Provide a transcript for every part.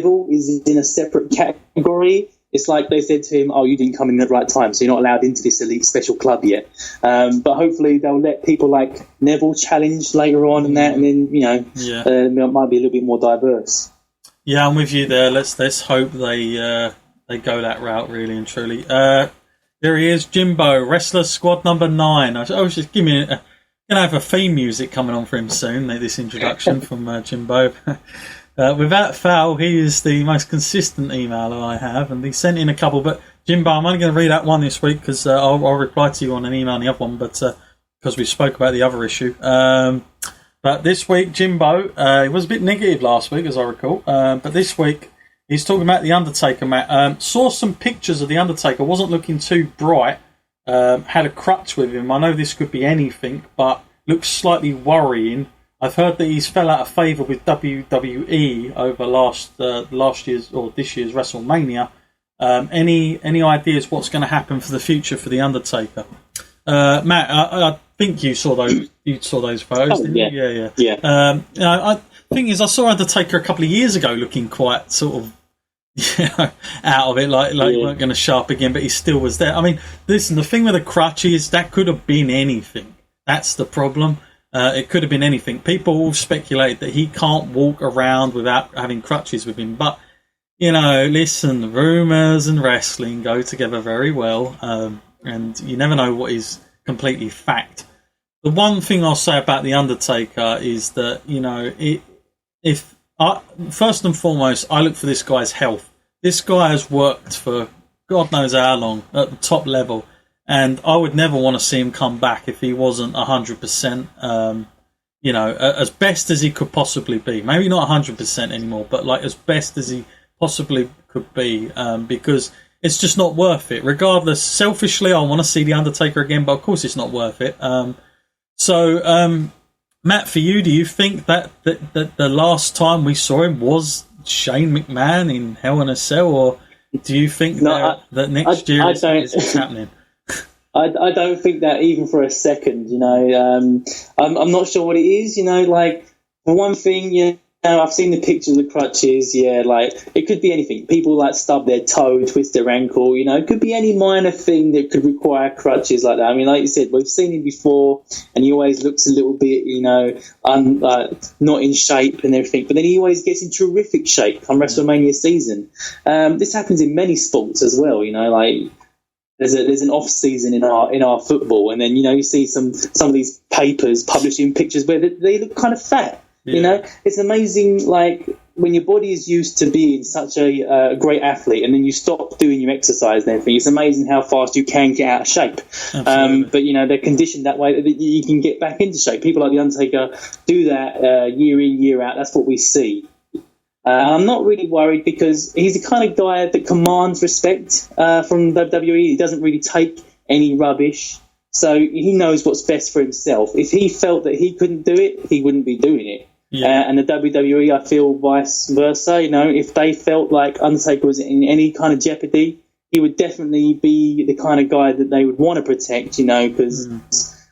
Neville is in a separate category. It's like they said to him, "Oh, you didn't come in at the right time, so you're not allowed into this elite special club yet." But hopefully they'll let people like Neville challenge later on and that, and then it might be a little bit more diverse. Yeah, I'm with you there. Let's hope they go that route, really and truly. There he is, Jimbo, Wrestler Squad number 9. I was just gonna have a theme music coming on for him soon. This introduction from Jimbo. Without fail, he is the most consistent emailer I have, and he sent in a couple. But Jimbo, I'm only going to read out one this week because I'll reply to you on an email on the other one, but because we spoke about the other issue. But this week, Jimbo, he was a bit negative last week, as I recall. But this week, he's talking about The Undertaker, Matt. Saw some pictures of The Undertaker, wasn't looking too bright. Had a crutch with him. I know this could be anything, but looks slightly worrying. I've heard that he's fell out of favour with WWE over last year's or this year's WrestleMania. Any ideas what's going to happen for the future for The Undertaker? Matt, I think you saw those. You saw those photos, didn't you? Yeah. Thing is, I saw Undertaker a couple of years ago, looking quite sort of out of it, like weren't going to show up again, but he still was there. I mean, listen, the thing with the crutch is that could have been anything. That's the problem. It could have been anything. People all speculate that he can't walk around without having crutches with him. But, listen, rumours and wrestling go together very well. And you never know what is completely fact. The one thing I'll say about The Undertaker is that, first and foremost, I look for this guy's health. This guy has worked for God knows how long at the top level. And I would never want to see him come back if he wasn't 100%, as best as he could possibly be. Maybe not 100% anymore, but like as best as he possibly could be, because it's just not worth it. Regardless, selfishly, I want to see The Undertaker again, but of course it's not worth it. So, Matt, for you, do you think that the last time we saw him was Shane McMahon in Hell in a Cell, or do you think that next year it's happening? I don't think that even for a second, I'm not sure what it is, for one thing, I've seen the pictures of the crutches, it could be anything. People stub their toe, twist their ankle, it could be any minor thing that could require crutches like that. I mean, like you said, we've seen him before and he always looks a little bit, not in shape and everything, but then he always gets in terrific shape come WrestleMania season. This happens in many sports as well, There's an off season in our football, and then you see some of these papers publishing pictures where they look kind of fat. Yeah. It's amazing. When your body is used to being such a great athlete, and then you stop doing your exercise and everything, it's amazing how fast you can get out of shape. But they're conditioned that way that you can get back into shape. People like The Undertaker do that year in, year out. That's what we see. I'm not really worried because he's the kind of guy that commands respect from WWE. He doesn't really take any rubbish. So he knows what's best for himself. If he felt that he couldn't do it, he wouldn't be doing it. Yeah. And the WWE, I feel vice versa. If they felt like Undertaker was in any kind of jeopardy, he would definitely be the kind of guy that they would want to protect, because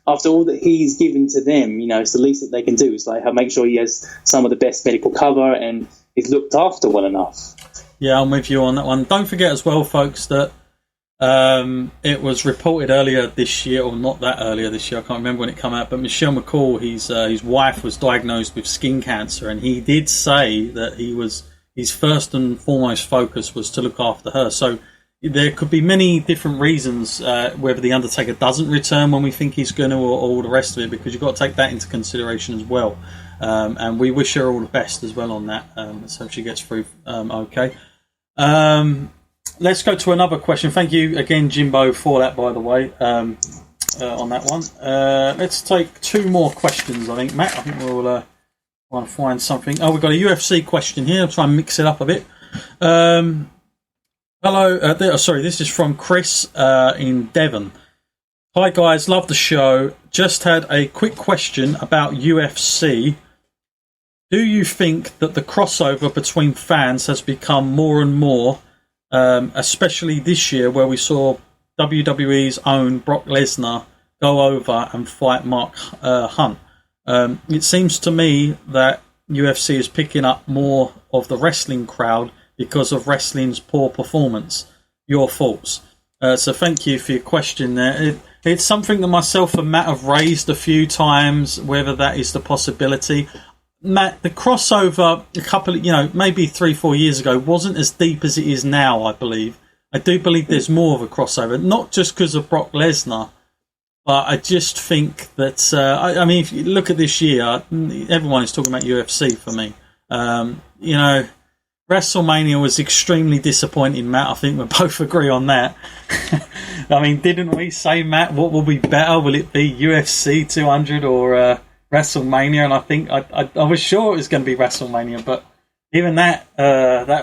after all that he's given to them, it's the least that they can do. It's make sure he has some of the best medical cover and is looked after well enough. Yeah, I'm with you on that one. Don't forget as well, folks, that it was reported earlier this year, or not that earlier this year, I can't remember when it came out, but Michelle McCall, his wife, was diagnosed with skin cancer, and he did say that his first and foremost focus was to look after her. So there could be many different reasons whether The Undertaker doesn't return when we think he's going to, or all the rest of it, because you've got to take that into consideration as well. And we wish her all the best as well on that. Let's hope she gets through okay. Let's go to another question. Thank you again, Jimbo, for that, by the way, on that one. Let's take 2 more questions, I think, Matt. I think we'll want to find something. Oh, we've got a UFC question here. I'll try and mix it up a bit. Hello. This is from Chris in Devon. Hi, guys. Love the show. Just had a quick question about UFC. Do you think that the crossover between fans has become more and more, especially this year where we saw WWE's own Brock Lesnar go over and fight Mark Hunt? It seems to me that UFC is picking up more of the wrestling crowd because of wrestling's poor performance. Your thoughts? So thank you for your question there. It's something that myself and Matt have raised a few times, whether that is the possibility. Matt, the crossover a couple of, maybe 3-4 years ago wasn't as deep as it is now, I believe. I do believe there's more of a crossover, not just because of Brock Lesnar, but I just think that, if you look at this year, everyone is talking about UFC for me. WrestleMania was extremely disappointing, Matt. I think we both agree on that. Didn't we say, Matt, what will be better? Will it be UFC 200 or WrestleMania? And I think I was sure it was going to be WrestleMania, but even that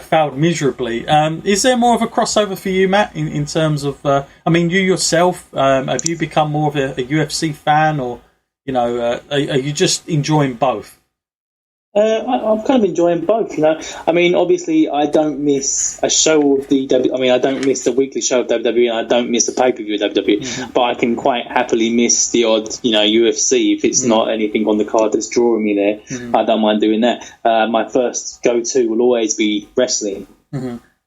failed miserably. Is there more of a crossover for you, Matt, in terms of... you yourself, have you become more of a UFC fan, or, are you just enjoying both? I'm kind of enjoying both, obviously I don't miss a show of the I don't miss the weekly show of WWE, and I don't miss the pay-per-view of WWE, but I can quite happily miss the odd, UFC if it's not anything on the card that's drawing me there. I don't mind doing that. My first go-to will always be wrestling.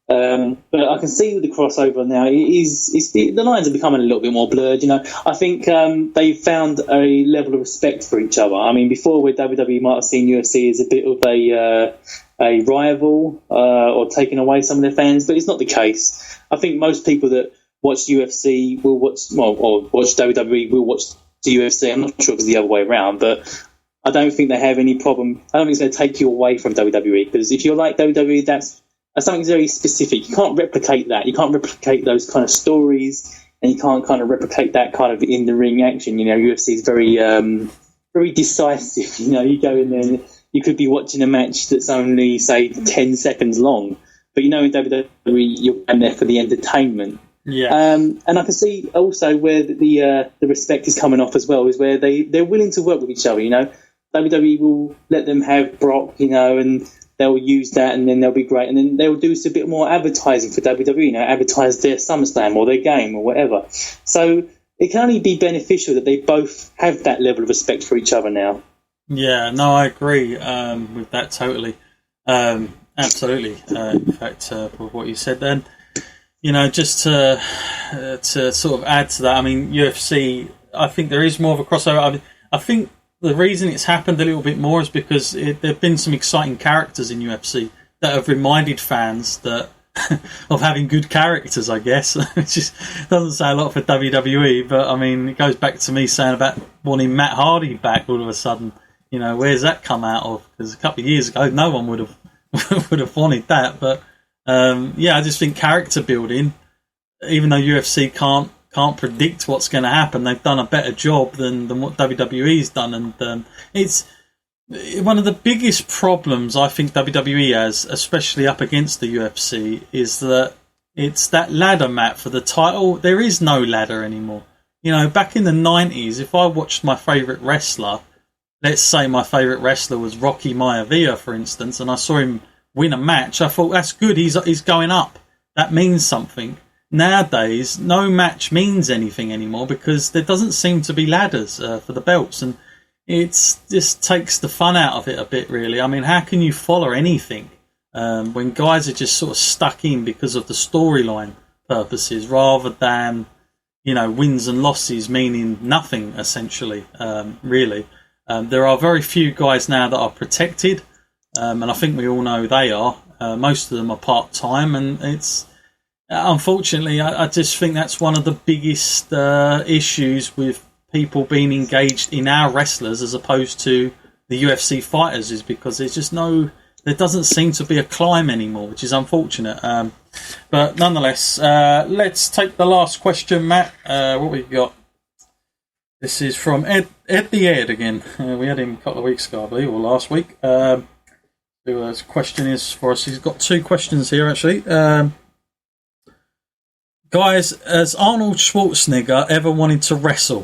But I can see with the crossover now, the lines are becoming a little bit more blurred. I think they've found a level of respect for each other. Before, where WWE might have seen UFC as a bit of a rival or taking away some of their fans, but it's not the case. I think most people that watch UFC will watch WWE will watch the UFC. I'm not sure if it's the other way around, but I don't think they have any problem. I don't think it's going to take you away from WWE, because if you're like WWE, that's something very specific. You can't replicate that. You can't replicate those kind of stories, and you can't kind of replicate that kind of in-the-ring action. UFC is very, very decisive. You go in there and you could be watching a match that's only, say, 10 seconds long. But in WWE, you're in there for the entertainment. Yeah. And I can see also where the respect is coming off as well, is where they're willing to work with each other. WWE will let them have Brock, and they'll use that, and then they'll be great, and then they'll do a bit more advertising for WWE, advertise their SummerSlam or their game or whatever. So it can only be beneficial that they both have that level of respect for each other now. Yeah, no, I agree with that totally. Absolutely. In fact, with what you said then, just to sort of add to that, UFC, I think there is more of a crossover. I think the reason it's happened a little bit more is because there have been some exciting characters in UFC that have reminded fans that of having good characters, I guess. It just doesn't say a lot for WWE, but it goes back to me saying about wanting Matt Hardy back all of a sudden. Where's that come out of? Because a couple of years ago, no one would have wanted that. But I just think character building, even though UFC can't predict what's going to happen, they've done a better job than what WWE's done, and it's one of the biggest problems I think WWE has, especially up against the UFC, is that it's that ladder, Matt, for the title. There is no ladder anymore. Back in the 90s, if I watched my favourite wrestler, let's say my favourite wrestler was Rocky Maivia, for instance, and I saw him win a match, I thought, that's good, he's going up. That means something. Nowadays, no match means anything anymore because there doesn't seem to be ladders for the belts, and it just takes the fun out of it a bit, really. How can you follow anything when guys are just sort of stuck in because of the storyline purposes rather than, wins and losses meaning nothing, essentially, really. There are very few guys now that are protected, and I think we all know they are. Most of them are part-time, and it's... Unfortunately, I just think that's one of the biggest issues with people being engaged in our wrestlers as opposed to the UFC fighters, is because there doesn't seem to be a climb anymore, which is unfortunate. But nonetheless, let's take the last question, Matt. What we've got? This is from Ed the Ed again. We had him a couple of weeks ago, I believe, or last week. His question is for us. He's got two questions here, actually. Guys, has Arnold Schwarzenegger ever wanted to wrestle?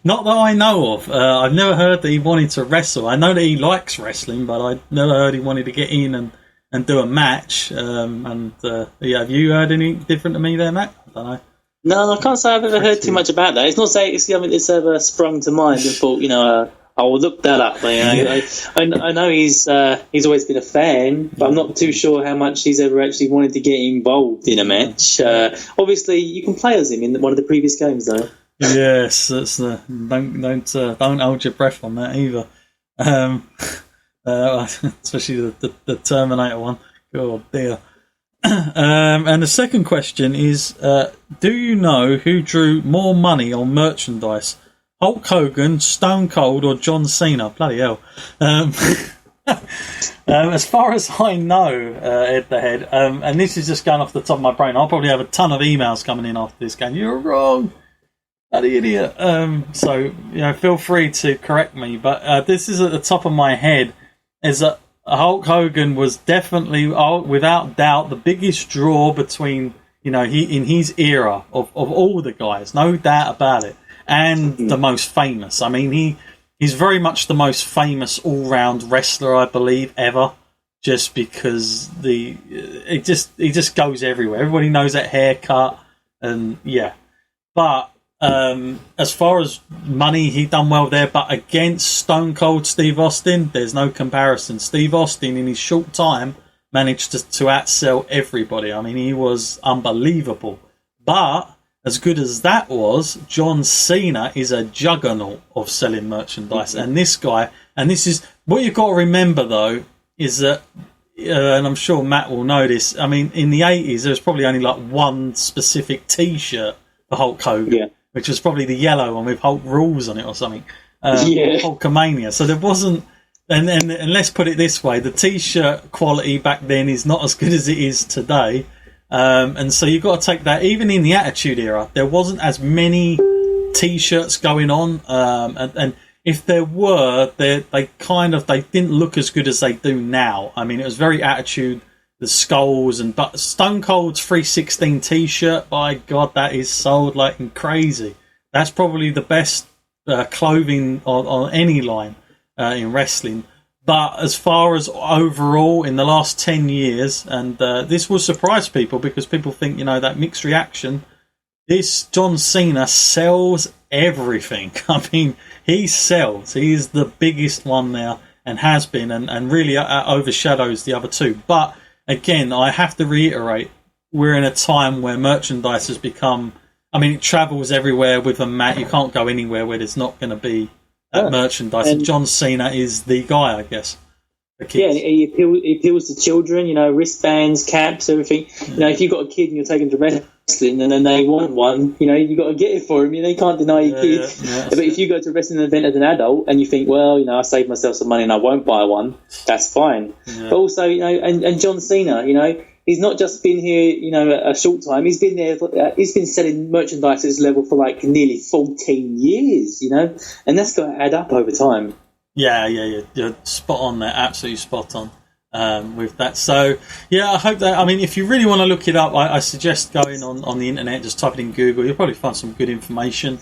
Not that I know of. I've never heard that he wanted to wrestle. I know that he likes wrestling, but I never heard he wanted to get in and do a match. Have you heard anything different to me there, Matt? I don't know. No, I can't say I've ever heard too much about that. It's not saying it's something that's ever sprung to mind and thought, I will look that up. I know he's always been a fan, but I'm not too sure how much he's ever actually wanted to get involved in a match. Obviously, you can play as him in one of the previous games, though. Yes, that's don't hold your breath on that either. Especially the Terminator one. God dear. And the second question is, do you know who drew more money on merchandise? Hulk Hogan, Stone Cold, or John Cena? Bloody hell. As far as I know, Ed the Head, and this is just going off the top of my brain, I'll probably have a ton of emails coming in after this game. You're wrong. Bloody idiot. So, feel free to correct me, but this is at the top of my head, is that Hulk Hogan was definitely, without doubt, the biggest draw between, in his era of all the guys, no doubt about it, and the most famous. I mean, he's very much the most famous all-round wrestler, I believe, ever, just because he just goes everywhere. Everybody knows that haircut, and yeah. But as far as money, he done well there, but against Stone Cold Steve Austin, there's no comparison. Steve Austin, in his short time, managed to outsell everybody. I mean, he was unbelievable. But as good as that was, John Cena is a juggernaut of selling merchandise. And this guy, and this is what you've got to remember, though, is that, and I'm sure Matt will know this, I mean, in the 80s, there was probably only like one specific T-shirt for Hulk Hogan, which was probably the yellow one with Hulk Rules on it or something, Hulkamania. So there wasn't, and let's put it this way, the T-shirt quality back then is not as good as it is today. And so you've got to take that, even in the Attitude Era, there wasn't as many T-shirts going on, and if there were, they didn't look as good as they do now. I mean, it was very Attitude, the skulls, but Stone Cold's 316 T-shirt, by God, that is sold like crazy. That's probably the best clothing on any line in wrestling. But as far as overall in the last 10 years, and this will surprise people because people think, that mixed reaction, this John Cena sells everything. I mean, he sells. He is the biggest one now and has been, and really overshadows the other two. But again, I have to reiterate, we're in a time where merchandise has become, it travels everywhere with a mat. You can't go anywhere where there's not going to be merchandise, and John Cena is the guy, I guess. Yeah, he appeals to children, wristbands, caps, everything. If you've got a kid and you're taking to wrestling and then they want one, you've got to get it for them. You can't deny your kid. But if you go to a wrestling event as an adult and you think, well, I saved myself some money and I won't buy one, that's fine. Yeah. But also, and John Cena, he's not just been here, a short time. He's been there. He's been selling merchandise at this level for like nearly 14 years, and that's got to add up over time. Yeah, you're spot on there. Absolutely spot on with that. So, yeah, I hope that. If you really want to look it up, I suggest going on the internet, just type it in Google. You'll probably find some good information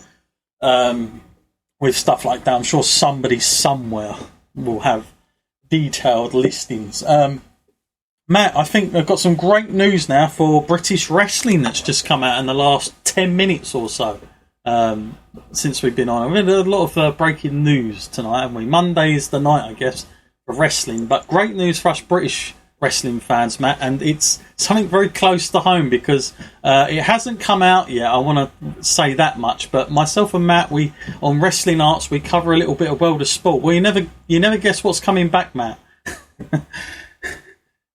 with stuff like that. I'm sure somebody somewhere will have detailed listings. Matt, I think I've got some great news now for British wrestling that's just come out in the last 10 minutes or so since we've been on. We've had a lot of breaking news tonight, haven't we? Monday is the night, I guess, for wrestling. But great news for us British wrestling fans, Matt, and it's something very close to home because it hasn't come out yet. I want to say that much, but myself and Matt, we on Wrestling Arts, we cover a little bit of World of Sport. Well, you never guess what's coming back, Matt.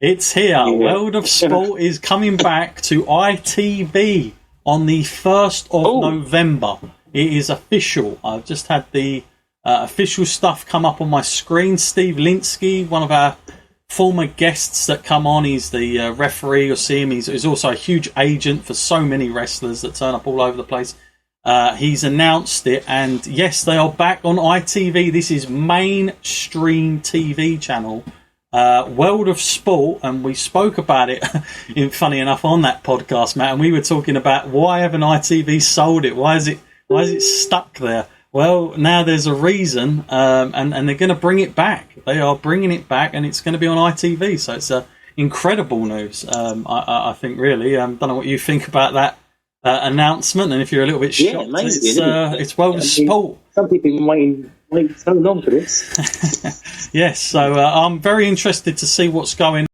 It's here. Yeah. World of Sport is coming back to ITV on the 1st of November. It is official. I've just had the official stuff come up on my screen. Steve Linsky, one of our former guests that come on, he's the referee. You'll see him. He's also a huge agent for so many wrestlers that turn up all over the place. He's announced it, and yes, they are back on ITV. This is mainstream TV channel. World of Sport, and we spoke about it, funny enough, on that podcast, Matt, and we were talking about why haven't ITV sold it? Why is it stuck there? Well, now there's a reason, and they're going to bring it back. They are bringing it back, and it's going to be on ITV, so it's incredible news, I think, really. I don't know what you think about that announcement, and if you're a little bit shocked, amazing, it's World of Sport. Some people have been waiting wait so long for this. Yes, so I'm very interested to see what's going